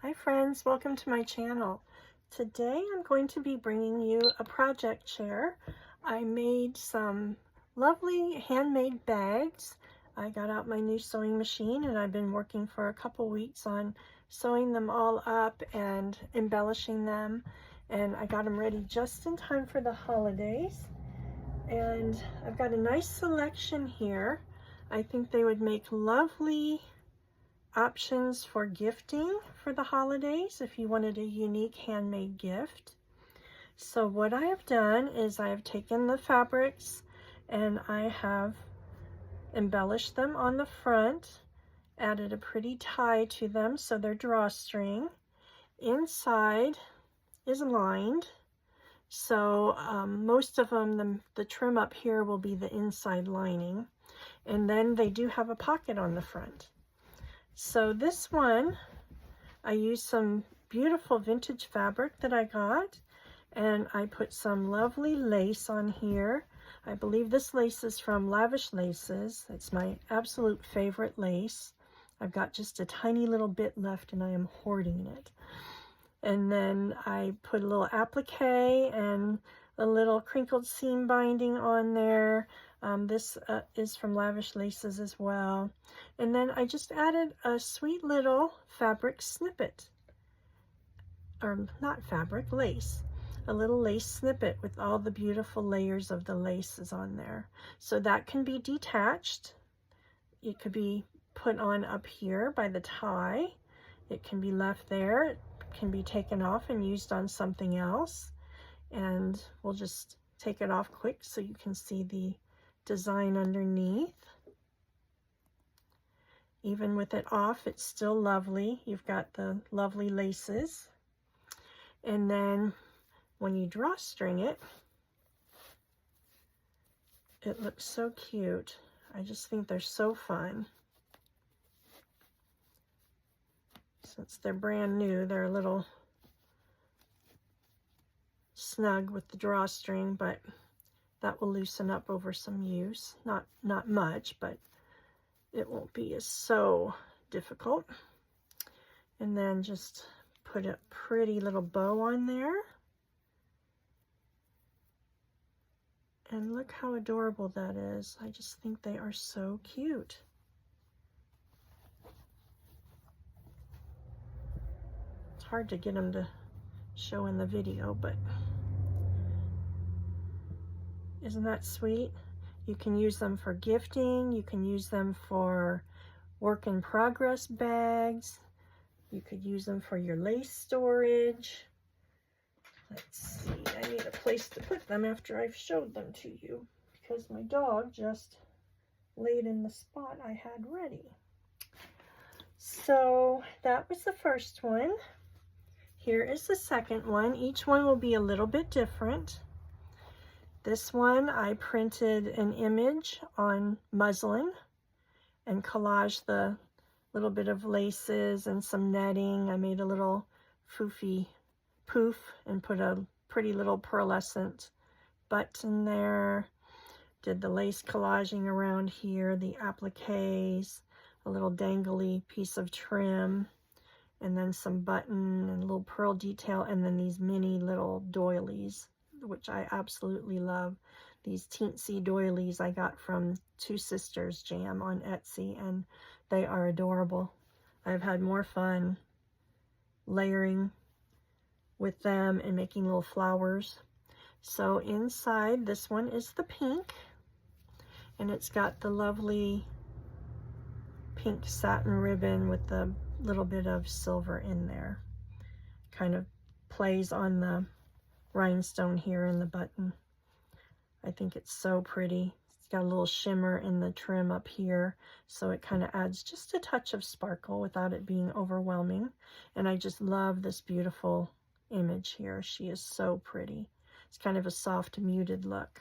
Hi friends, welcome to my channel. Today I'm going to be bringing you a project share. I made some lovely handmade bags. I got out my new sewing machine and I've been working for a couple weeks on sewing them all up and embellishing them, and I got them ready just in time for the holidays. And I've got a nice selection here. I think they would make lovely options for gifting for the holidays if you wanted a unique handmade gift. So what I have done is I have taken the fabrics and I have embellished them on the front, added a pretty tie to them so they're drawstring. Inside is lined, so most of them, the trim up here will be the inside lining, and then they do have a pocket on the front. So this one, I used some beautiful vintage fabric that I got, and I put some lovely lace on here. I believe this lace is from Lavish Laces. It's my absolute favorite lace. I've got just a tiny little bit left and I am hoarding it. And then I put a little applique and a little crinkled seam binding on there. This is from Lavish Laces as well. And then I just added a sweet little fabric snippet, or not fabric, lace. A little lace snippet with all the beautiful layers of the laces on there. So that can be detached. It could be put on up here by the tie. It can be left there. It can be taken off and used on something else. And we'll just take it off quick so you can see the design underneath. Even with it off, it's still lovely. You've got the lovely laces. And then when you drawstring it, it looks so cute. I just think they're so fun. Since they're brand new, they're a little snug with the drawstring, but that will loosen up over some use. Not much, but it won't be as so difficult. And then just put a pretty little bow on there. And look how adorable that is. I just think they are so cute. It's hard to get them to show in the video, but isn't that sweet? You can use them for gifting. You can use them for work in progress bags. You could use them for your lace storage. Let's see, I need a place to put them after I've showed them to you, because my dog just laid in the spot I had ready. So that was the first one. Here is the second one. Each one will be a little bit different. This one, I printed an image on muslin and collaged the little bit of laces and some netting. I made a little foofy poof and put a pretty little pearlescent button there. Did the lace collaging around here, the appliques, a little dangly piece of trim, and then some button and a little pearl detail, and then these mini little doilies, which I absolutely love. These teensy doilies I got from Two Sisters Jam on Etsy, and they are adorable. I've had more fun layering with them and making little flowers. So inside, this one is the pink, and it's got the lovely pink satin ribbon with the little bit of silver in there. Kind of plays on the rhinestone here in the button. I think it's so pretty. It's got a little shimmer in the trim up here, so it kind of adds just a touch of sparkle without it being overwhelming. And I just love this beautiful image here. She is so pretty. It's kind of a soft muted look.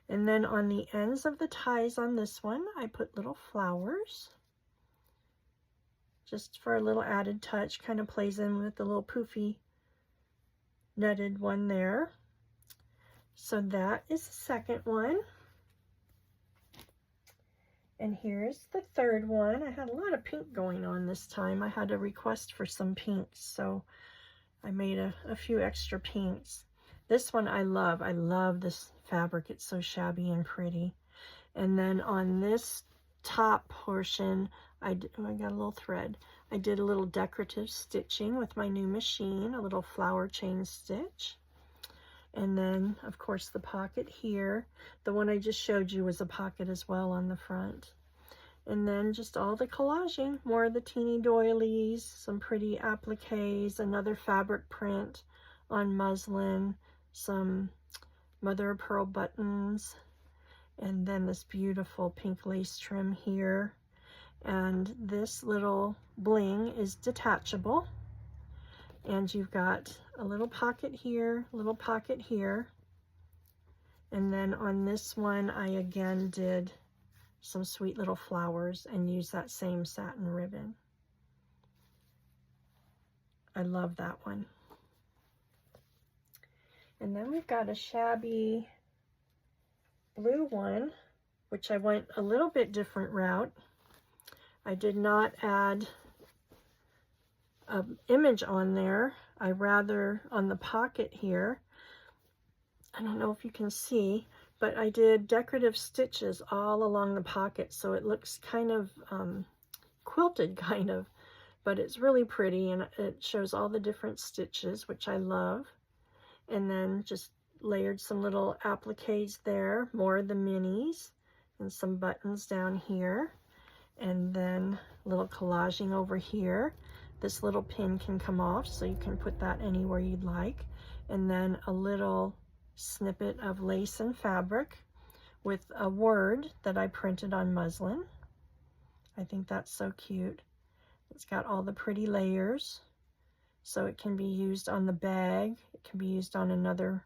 And then on the ends of the ties on this one, I put little flowers just for a little added touch. Kind of plays in with the little poofy netted one there. So that is the second one. And here's the third one. I had a lot of pink going on this time. I had a request for some pinks, so I made a few extra pinks. This one I love. I love this fabric. It's so shabby and pretty. And then on this top portion, I got a little thread. I did a little decorative stitching with my new machine, a little flower chain stitch. And then, of course, the pocket here. The one I just showed you was a pocket as well on the front. And then just all the collaging, more of the teeny doilies, some pretty appliques, another fabric print on muslin, some mother of pearl buttons, and then this beautiful pink lace trim here. And this little bling is detachable. And you've got a little pocket here, little pocket here. And then on this one, I again did some sweet little flowers and used that same satin ribbon. I love that one. And then we've got a shabby blue one, which I went a little bit different route. I did not add an image on there. I rather, on the pocket here, I don't know if you can see, but I did decorative stitches all along the pocket, so it looks kind of quilted kind of, but it's really pretty, and it shows all the different stitches, which I love. And then just layered some little appliques there, more of the minis, and some buttons down here, and then a little collaging over here. This little pin can come off, so you can put that anywhere you'd like. And then a little snippet of lace and fabric with a word that I printed on muslin. I think that's so cute. It's got all the pretty layers, so it can be used on the bag. It can be used on another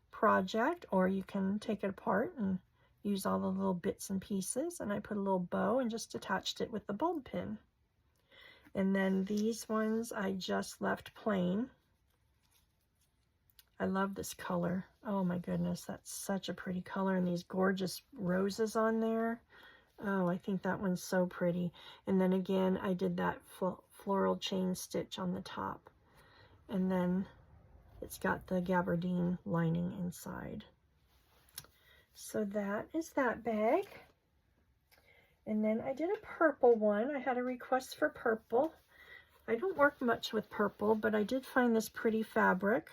project, or you can take it apart and use all the little bits and pieces. And I put a little bow and just attached it with the bulb pin. And then these ones I just left plain. I love this color. Oh my goodness, that's such a pretty color, and these gorgeous roses on there. Oh, I think that one's so pretty. And then again, I did that floral chain stitch on the top. And then it's got the gabardine lining inside. So that is that bag. And then I did a purple one. I had a request for purple. I don't work much with purple, but I did find this pretty fabric,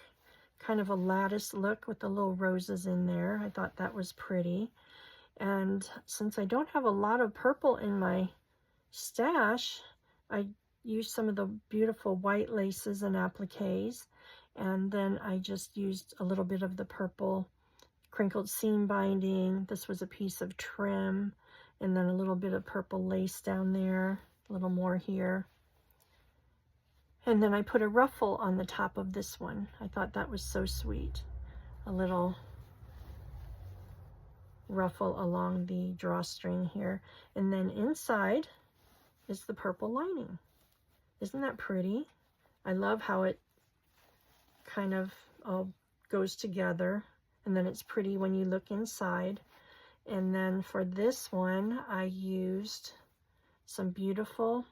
kind of a lattice look with the little roses in there. I thought that was pretty. And since I don't have a lot of purple in my stash, I used some of the beautiful white laces and appliques, and then I just used a little bit of the purple crinkled seam binding. This was a piece of trim, and then a little bit of purple lace down there, a little more here. And then I put a ruffle on the top of this one. I thought that was so sweet. A little ruffle along the drawstring here. And then inside is the purple lining. Isn't that pretty? I love how it kind of all goes together. And then it's pretty when you look inside. And then for this one, I used some beautiful,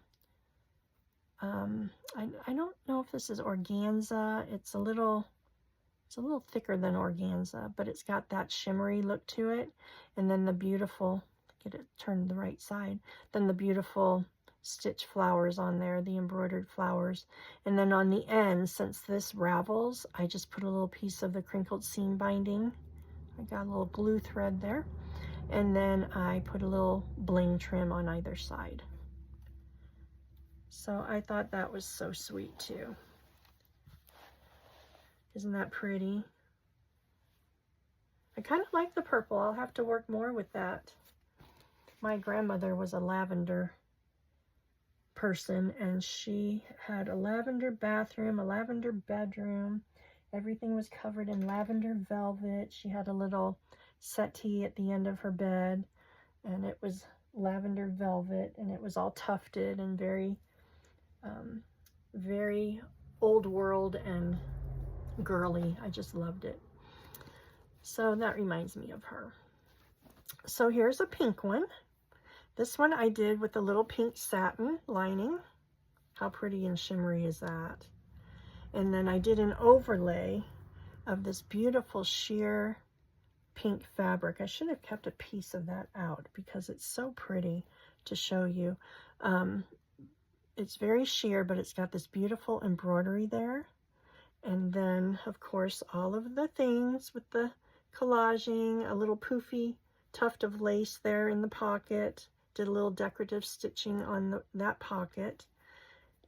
I don't know if this is organza. It's a little thicker than organza, but it's got that shimmery look to it. And then the beautiful, get it turned the right side, then the beautiful stitch flowers on there, the embroidered flowers. And then on the end, since this ravels, I just put a little piece of the crinkled seam binding. I got a little glue thread there. And then I put a little bling trim on either side. So I thought that was so sweet too. Isn't that pretty? I kind of like the purple. I'll have to work more with that. My grandmother was a lavender person, and she had a lavender bathroom, a lavender bedroom. Everything was covered in lavender velvet. She had a little settee at the end of her bed, and it was lavender velvet, and it was all tufted and very very old world and girly. I just loved it. So that reminds me of her. So here's a pink one. This one I did with a little pink satin lining. How pretty and shimmery is that? And then I did an overlay of this beautiful sheer pink fabric. I should have kept a piece of that out because it's so pretty to show you. It's very sheer, but it's got this beautiful embroidery there. And then, of course, all of the things with the collaging, a little poofy tuft of lace there in the pocket. Did a little decorative stitching on that pocket.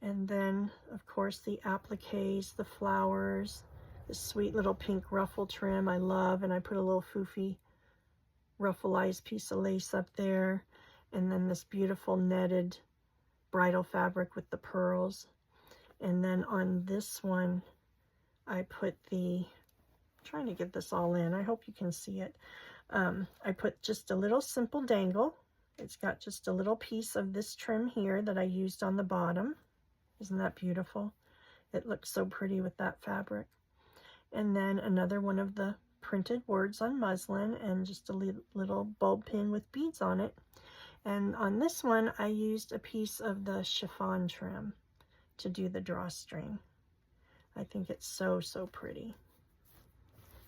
And then, of course, the appliques, the flowers, the sweet little pink ruffle trim I love. And I put a little foofy ruffleized piece of lace up there. And then this beautiful netted bridal fabric with the pearls. And then on this one, I put the, I'm trying to get this all in. I hope you can see it. I put just a little simple dangle. It's got just a little piece of this trim here that I used on the bottom. Isn't that beautiful? It looks so pretty with that fabric. And then another one of the printed words on muslin and just a little bulb pin with beads on it. And on this one, I used a piece of the chiffon trim to do the drawstring. I think it's so, so pretty.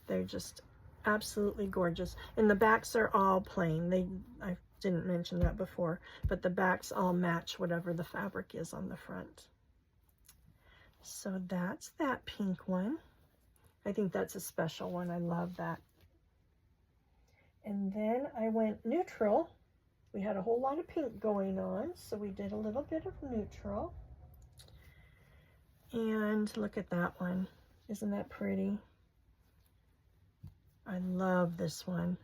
They're just absolutely gorgeous. And the backs are all plain. I didn't mention that before, but the backs all match whatever the fabric is on the front. So that's that pink one. I think that's a special one. I love that. And then I went neutral. We had a whole lot of pink going on, so we did a little bit of neutral. And look at that one. Isn't that pretty? I love this one.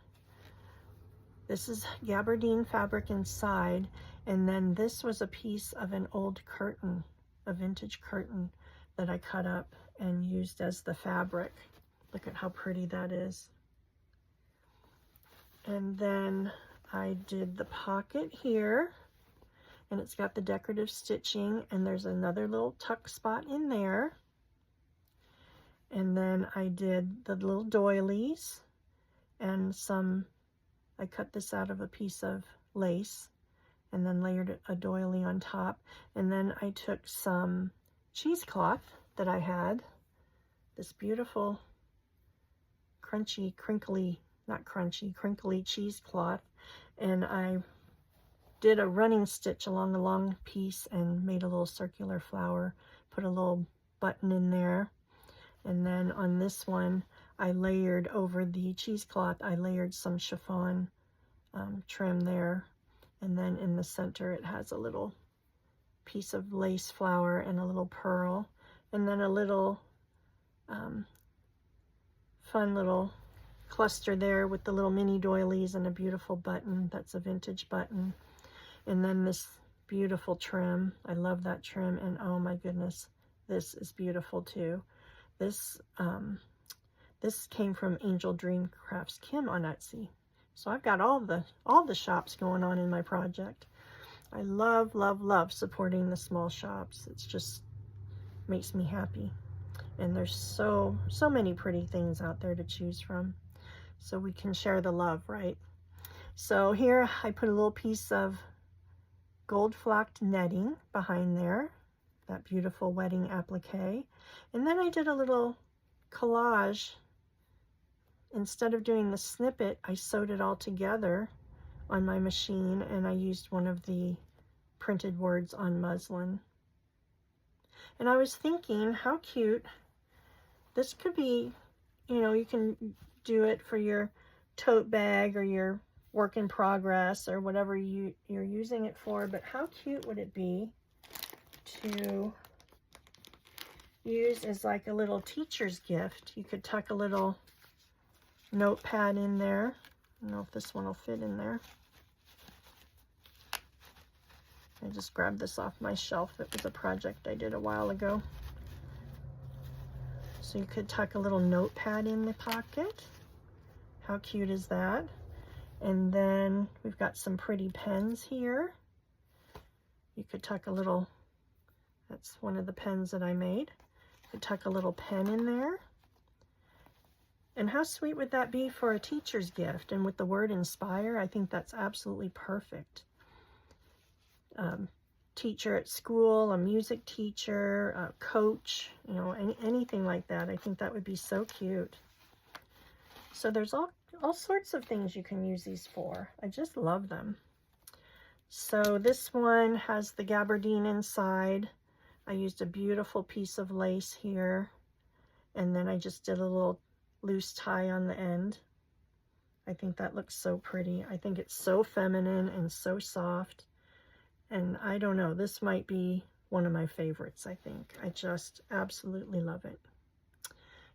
This is gabardine fabric inside, and then this was a piece of an old curtain, a vintage curtain that I cut up and used as the fabric. Look at how pretty that is. And then I did the pocket here, and it's got the decorative stitching, and there's another little tuck spot in there. And then I did the little doilies and I cut this out of a piece of lace and then layered a doily on top. And then I took some cheesecloth that I had, this beautiful crunchy, crinkly, not crunchy, crinkly cheesecloth, and I did a running stitch along a long piece and made a little circular flower, put a little button in there. And then on this one, I layered over the cheesecloth, I layered some chiffon trim there. And then in the center, it has a little piece of lace flower and a little pearl. And then a little fun little cluster there with the little mini doilies and a beautiful button. That's a vintage button. And then this beautiful trim. I love that trim. And oh my goodness, this is beautiful too. This came from Angel Dream Crafts Kim on Etsy. So I've got all the shops going on in my project. I love, love, love supporting the small shops. It's just makes me happy. And there's so many pretty things out there to choose from. So we can share the love, right? So here I put a little piece of gold flocked netting behind there, that beautiful wedding applique. And then I did a little collage. Instead of doing the snippet, I sewed it all together on my machine, and I used one of the printed words on muslin. And I was thinking, how cute. This could be, you know, you can do it for your tote bag or your work in progress or whatever you're using it for, but how cute would it be to use as like a little teacher's gift? You could tuck a little notepad in there. I don't know if this one will fit in there. I just grabbed this off my shelf. It was a project I did a while ago. So you could tuck a little notepad in the pocket. How cute is that? And then we've got some pretty pens here. You could tuck a little, that's one of the pens that I made. You could tuck a little pen in there. And how sweet would that be for a teacher's gift? And with the word inspire, I think that's absolutely perfect. Teacher at school, a music teacher, a coach, you know, anything like that. I think that would be so cute. So there's all sorts of things you can use these for. I just love them. So this one has the gabardine inside. I used a beautiful piece of lace here, and then I just did a little loose tie on the end. I think that looks so pretty. I think it's so feminine and so soft. And I don't know, this might be one of my favorites, I think. I just absolutely love it.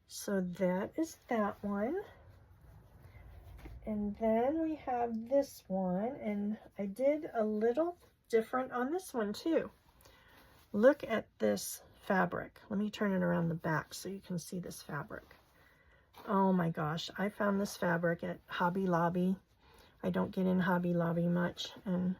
So that is that one. And then we have this one, and I did a little different on this one too. Look at this fabric. Let me turn it around the back so you can see this fabric. Oh my gosh, I found this fabric at Hobby Lobby. I don't get in Hobby Lobby much, and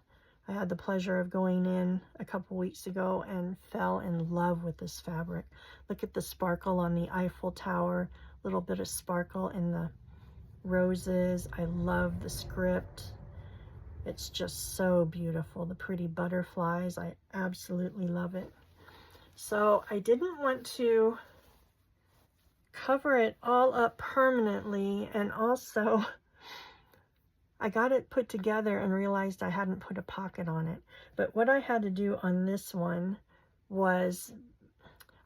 I had the pleasure of going in a couple weeks ago and fell in love with this fabric. Look at the sparkle on the Eiffel Tower, a little bit of sparkle in the roses. I love the script. It's just so beautiful. The pretty butterflies, I absolutely love it. So I didn't want to cover it all up permanently, and also I got it put together and realized I hadn't put a pocket on it. But what I had to do on this one was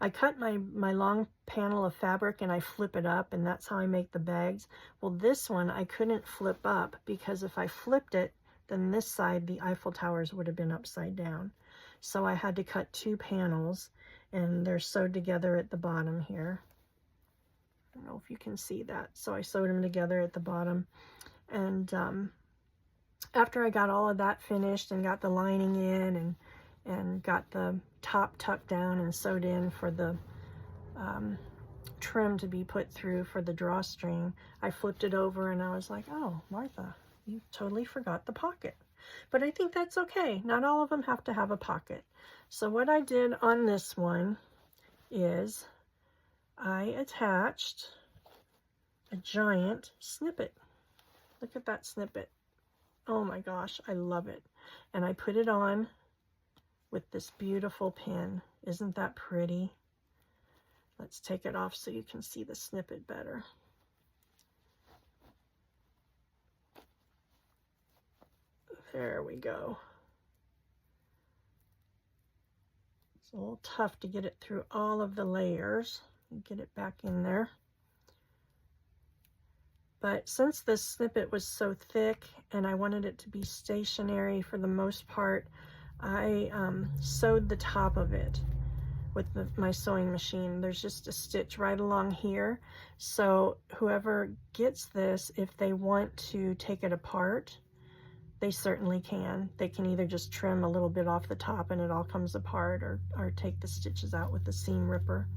I cut my long panel of fabric and I flip it up, and that's how I make the bags. Well, this one I couldn't flip up because if I flipped it, then this side, the Eiffel Towers, would have been upside down. So I had to cut two panels, and they're sewed together at the bottom here. I don't know if you can see that. So I sewed them together at the bottom. And after I got all of that finished and got the lining in and got the top tucked down and sewed in for the trim to be put through for the drawstring, I flipped it over and I was like, oh, Martha, you totally forgot the pocket. But I think that's okay. Not all of them have to have a pocket. So what I did on this one is I attached a giant snippet. Look at that snippet. Oh my gosh, I love it. And I put it on with this beautiful pin. Isn't that pretty? Let's take it off so you can see the snippet better. There we go. It's a little tough to get it through all of the layers and get it back in there. But since this snippet was so thick and I wanted it to be stationary for the most part, I sewed the top of it with my sewing machine. There's just a stitch right along here. So whoever gets this, if they want to take it apart, they certainly can. They can either just trim a little bit off the top and it all comes apart, or take the stitches out with the seam ripper.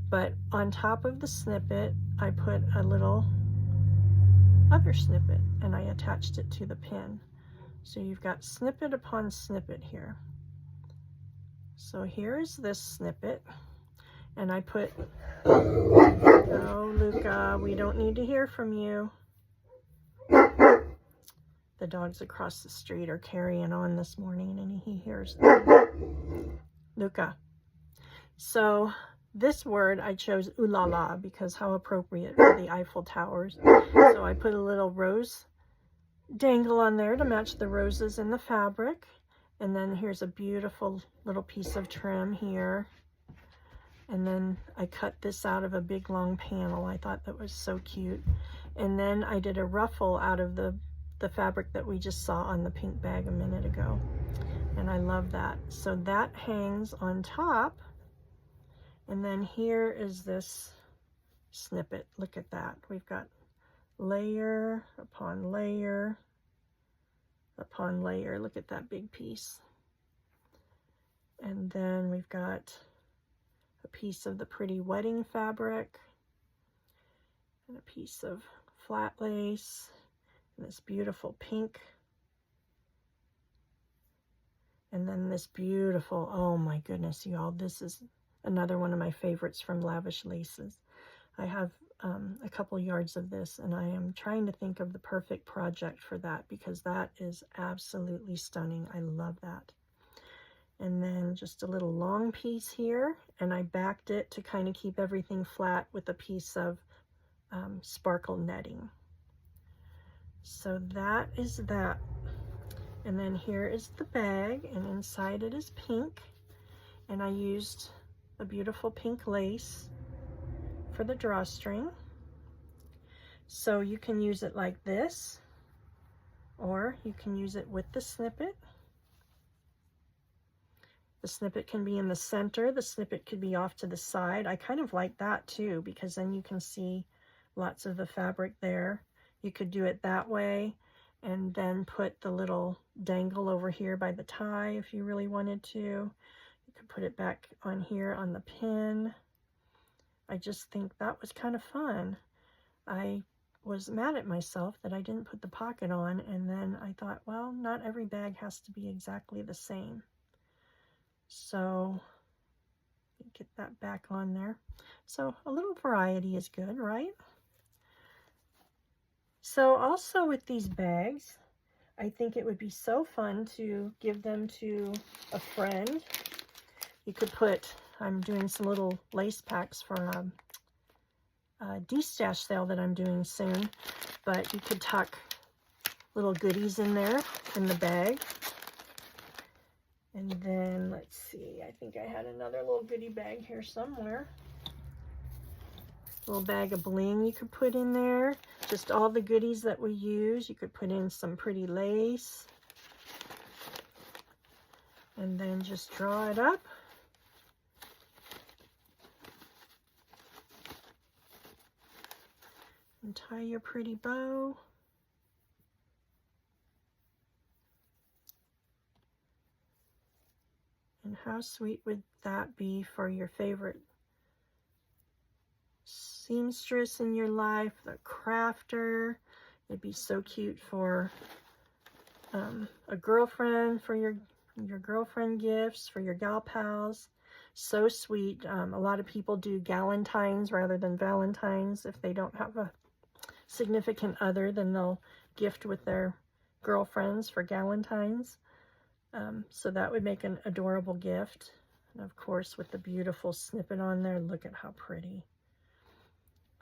But on top of the snippet, I put a little other snippet and I attached it to the pin. So you've got snippet upon snippet here. So here's this snippet, and I put, oh Luca, we don't need to hear from you. The dogs across the street are carrying on this morning and he hears them. Luca. So this word I chose ooh la la because how appropriate for the Eiffel Towers. So I put a little rose dangle on there to match the roses in the fabric. And then here's a beautiful little piece of trim here. And then I cut this out of a big long panel. I thought that was so cute. And then I did a ruffle out of the fabric that we just saw on the pink bag a minute ago. And I love that. So that hangs on top. And then here is this snippet. Look at that. We've got layer upon layer upon layer. Look at that big piece. And then we've got a piece of the pretty wedding fabric and a piece of flat lace and this beautiful pink. And then this beautiful, oh my goodness, y'all, this is another one of my favorites from Lavish Laces. I have a couple yards of this, and I am trying to think of the perfect project for that because that is absolutely stunning. I love that. And then just a little long piece here, and I backed it to kind of keep everything flat with a piece of sparkle netting. So that is that. And then here is the bag, and inside it is pink, and I used a beautiful pink lace for the drawstring. So you can use it like this, or you can use it with the snippet. The snippet can be in the center, the snippet could be off to the side. I kind of like that too, because then you can see lots of the fabric there. You could do it that way, and then put the little dangle over here by the tie if you really wanted to. You could put it back on here on the pin. I just think that was kind of fun. I was mad at myself that I didn't put the pocket on, and then I thought, well, not every bag has to be exactly the same. So get that back on there. So a little variety is good, right? So also with these bags, I think it would be so fun to give them to a friend. You could put, I'm doing some little lace packs for a de-stash sale that I'm doing soon, but you could tuck little goodies in there in the bag. And then let's see, I think I had another little goodie bag here somewhere. Little bag of bling you could put in there. Just all the goodies that we use. You could put in some pretty lace. And then just draw it up. And tie your pretty bow. And how sweet would that be for your favorite seamstress in your life, the crafter? It'd be so cute for a girlfriend, for your girlfriend gifts, for your gal pals. So sweet. A lot of people do galentines rather than valentines. If they don't have a significant other, then they'll gift with their girlfriends for galentines. So that would make an adorable gift. And of course, with the beautiful snippet on there, look at how pretty.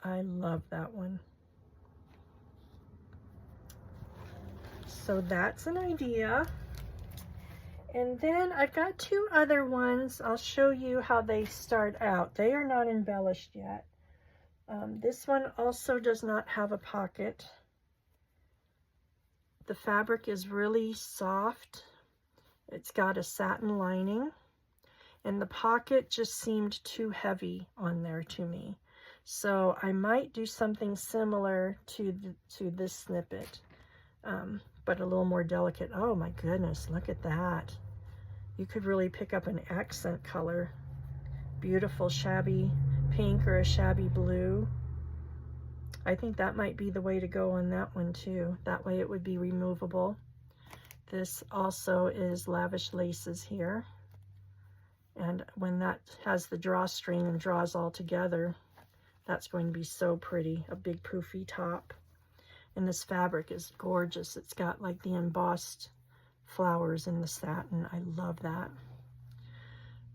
I love that one. So that's an idea. And then I've got two other ones. I'll show you how they start out. They are not embellished yet. This one also does not have a pocket. The fabric is really soft. It's got a satin lining, and the pocket just seemed too heavy on there to me. So I might do something similar to this snippet, but a little more delicate. Oh my goodness, look at that. You could really pick up an accent color. Beautiful shabby pink or a shabby blue. I think that might be the way to go on that one too. That way it would be removable. This also is lavish laces here. And when that has the drawstring and draws all together, that's going to be so pretty. A big poofy top. And this fabric is gorgeous. It's got like the embossed flowers in the satin. I love that.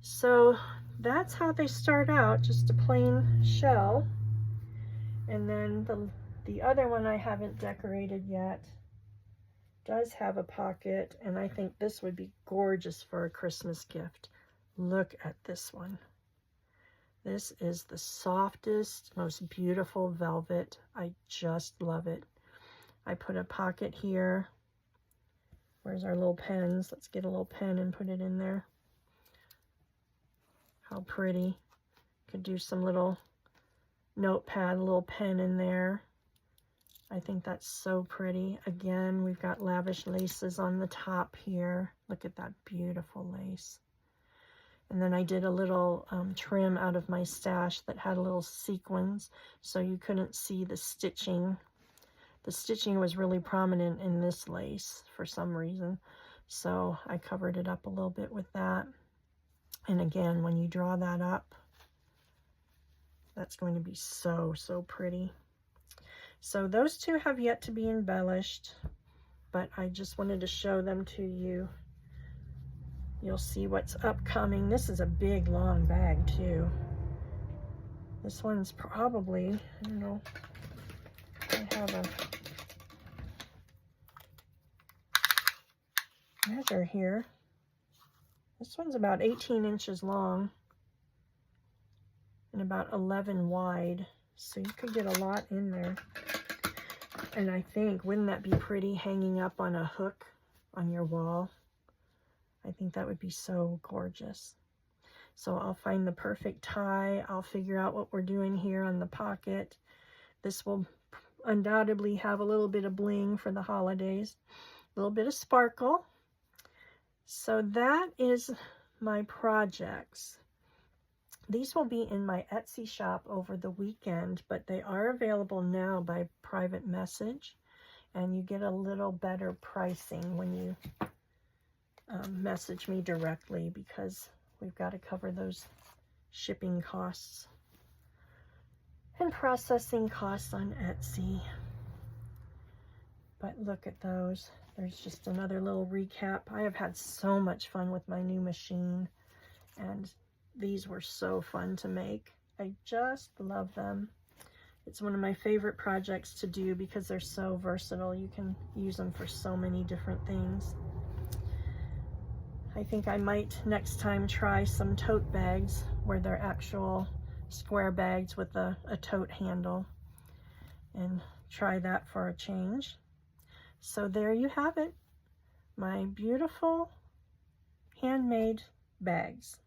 So that's how they start out, just a plain shell. And then the other one I haven't decorated yet does have a pocket, and I think this would be gorgeous for a Christmas gift. Look at this one. This is the softest, most beautiful velvet. I just love it. I put a pocket here. Where's our little pens? Let's get a little pen and put it in there. How pretty. Could do some little notepad, a little pen in there. I think that's so pretty. Again, we've got lavish laces on the top here. Look at that beautiful lace. And then I did a little trim out of my stash that had a little sequins, so you couldn't see the stitching. The stitching was really prominent in this lace for some reason, so I covered it up a little bit with that. And again, when you draw that up, That's going to be so, so pretty. So those two have yet to be embellished, but I just wanted to show them to you. You'll see what's upcoming. This is a big, long bag too. This one's probably, I don't know, I have a measure here. This one's about 18 inches long and about 11 wide. So you could get a lot in there. And I think, wouldn't that be pretty hanging up on a hook on your wall? I think that would be so gorgeous. So I'll find the perfect tie. I'll figure out what we're doing here on the pocket. This will undoubtedly have a little bit of bling for the holidays, a little bit of sparkle. So that is my projects. These will be in my Etsy shop over the weekend, but they are available now by private message, and you get a little better pricing when you message me directly, because we've got to cover those shipping costs and processing costs on Etsy. But look at those. There's just another little recap. I have had so much fun with my new machine, and these were so fun to make. I just love them. It's one of my favorite projects to do because they're so versatile. You can use them for so many different things. I think I might next time try some tote bags where they're actual square bags with a tote handle, and try that for a change. So there you have it, my beautiful handmade bags.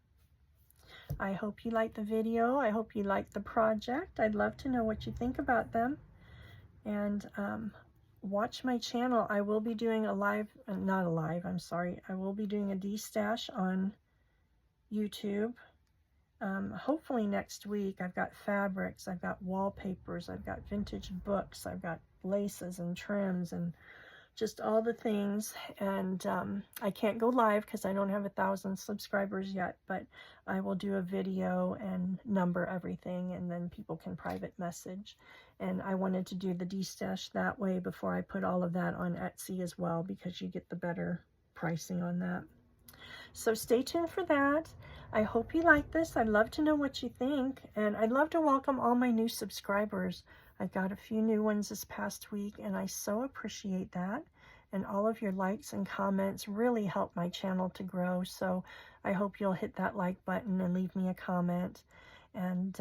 I hope you liked the video. I hope you liked the project. I'd love to know what you think about them. And watch my channel. I will be doing a live, not a live, I'm sorry. I will be doing a de-stash on YouTube. Hopefully next week. I've got fabrics, I've got wallpapers, I've got vintage books, I've got laces and trims and just all the things. And I can't go live because I don't have 1,000 subscribers yet, but I will do a video and number everything, and then people can private message. And I wanted to do the de-stash that way before I put all of that on Etsy as well, because you get the better pricing on that. So stay tuned for that. I hope you like this. I'd love to know what you think, and I'd love to welcome all my new subscribers. I got a few new ones this past week, and I so appreciate that. And all of your likes and comments really help my channel to grow. So I hope you'll hit that like button and leave me a comment. And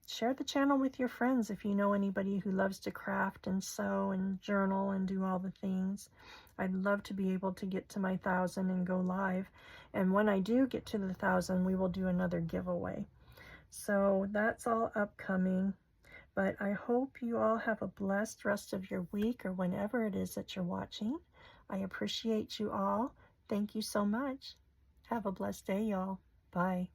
share the channel with your friends if you know anybody who loves to craft and sew and journal and do all the things. I'd love to be able to get to my 1,000 and go live. And when I do get to the 1,000, we will do another giveaway. So that's all upcoming. But I hope you all have a blessed rest of your week, or whenever it is that you're watching. I appreciate you all. Thank you so much. Have a blessed day, y'all. Bye.